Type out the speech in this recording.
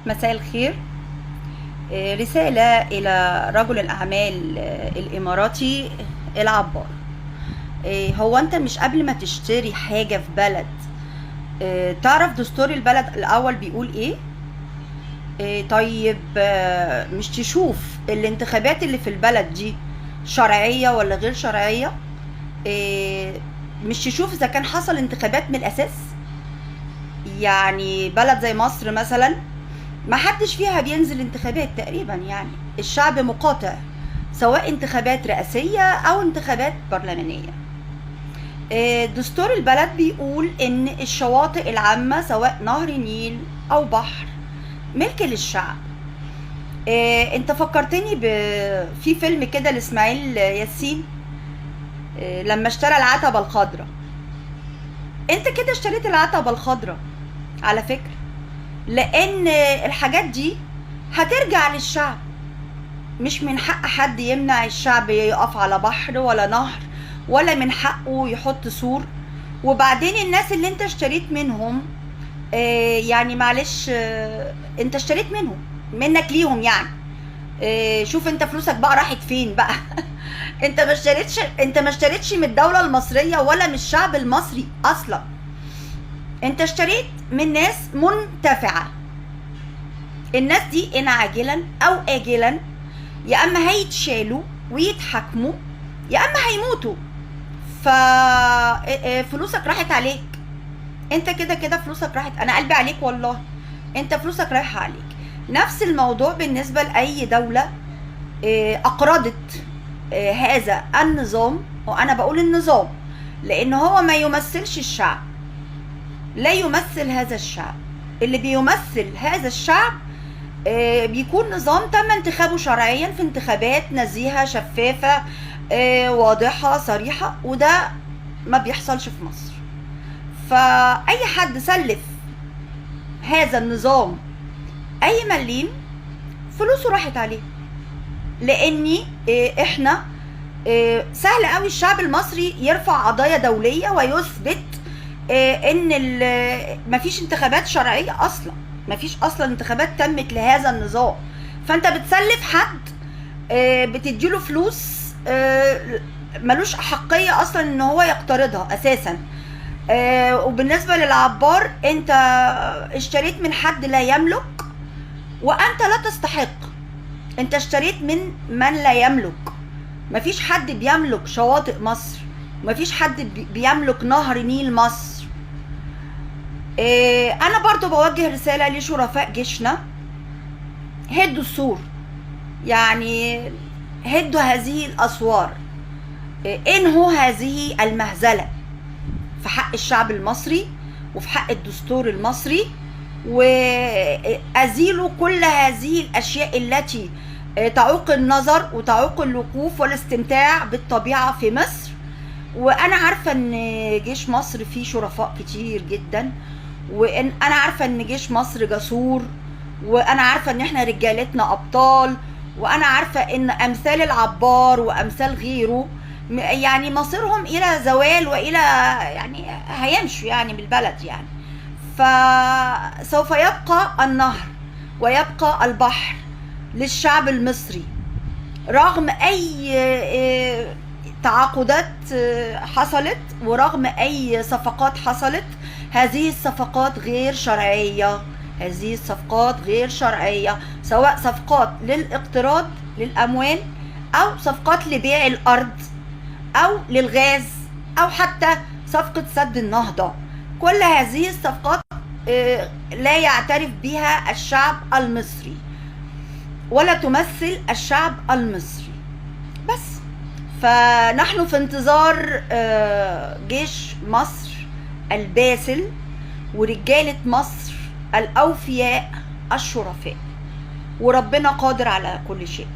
مساء الخير. رسالة إلى رجل الأعمال الإماراتي العبار. هو أنت مش قبل ما تشتري حاجة في بلد تعرف دستور البلد الأول بيقول إيه؟ طيب، مش تشوف الانتخابات اللي في البلد دي شرعية ولا غير شرعية؟ مش تشوف إذا كان حصل انتخابات من الأساس؟ يعني بلد زي مصر مثلا ما حدش فيها بينزل انتخابات تقريبا، يعني الشعب مقاطع سواء انتخابات رئاسية أو انتخابات برلمانية. دستور البلد بيقول إن الشواطئ العامة سواء نهر النيل أو بحر ملك للشعب. انت فكرتني في فيلم كده لإسماعيل ياسين، لما اشترى العتبة الخضراء. انت كده اشتريت العتبة الخضراء على فكرة، لان الحاجات دي هترجع للشعب. مش من حق حد يمنع الشعب يقف على بحر ولا نهر، ولا من حقه يحط سور. وبعدين الناس اللي انت اشتريت منهم، يعني معلش، انت اشتريت منك ليهم يعني. شوف انت فلوسك بقى راحت فين بقى. انت ما اشتريتش من الدولة المصرية ولا من الشعب المصري اصلا. انت اشتريت من ناس منتفعة. الناس دي ان عاجلا او اجلا يا اما هيتشالوا ويتحاكموا يا اما هيموتوا. فلوسك راحت عليك. انت كده كده فلوسك راحت، انا قلبي عليك والله. انت فلوسك رايحة عليك. نفس الموضوع بالنسبة لأي دولة أقرضت هذا النظام. وأنا بقول النظام لأن هو ما يمثلش الشعب، لا يمثل هذا الشعب. اللي بيمثل هذا الشعب بيكون نظام تم انتخابه شرعيا في انتخابات نزيهة شفافة واضحة صريحة، وده ما بيحصلش في مصر. فأي حد سلف هذا النظام أي مليم فلوسه راحت عليه. لأني احنا سهل قوي الشعب المصري يرفع قضايا دولية ويثبت ان مفيش انتخابات شرعية اصلا، مفيش اصلا انتخابات تمت لهذا النظام. فانت بتسلف حد بتديله فلوس ملوش احقية اصلا ان هو يقترضها اساسا. وبالنسبة للعبار، انت اشتريت من حد لا يملك وانت لا تستحق. انت اشتريت من لا يملك. مفيش حد بيملك شواطئ مصر، مفيش حد بيملك نهر نيل مصر. انا برضو بوجه رسالة لشرفاء جيشنا: هدوا السور، يعني هدوا هذه الاسوار، انهوا هذه المهزلة في حق الشعب المصري وفي حق الدستور المصري، وازيلوا كل هذه الاشياء التي تعوق النظر وتعوق الوقوف والاستمتاع بالطبيعة في مصر. وانا عارفة ان جيش مصر فيه شرفاء كتير جدا، وان انا عارفة ان جيش مصر جسور، وانا عارفة ان احنا رجالتنا ابطال، وانا عارفة ان امثال العبار وامثال غيره يعني مصيرهم الى زوال والى يعني هيمشوا يعني بالبلد يعني. فسوف يبقى النهر ويبقى البحر للشعب المصري رغم اي تعاقدات حصلت ورغم اي صفقات حصلت. هذه الصفقات غير شرعية، هذه الصفقات غير شرعية، سواء صفقات للاقتراض للاموال او صفقات لبيع الارض او للغاز او حتى صفقة سد النهضة. كل هذه الصفقات لا يعترف بها الشعب المصري ولا تمثل الشعب المصري. بس فنحن في انتظار جيش مصر الباسل ورجالة مصر الأوفياء الشرفاء، وربنا قادر على كل شيء.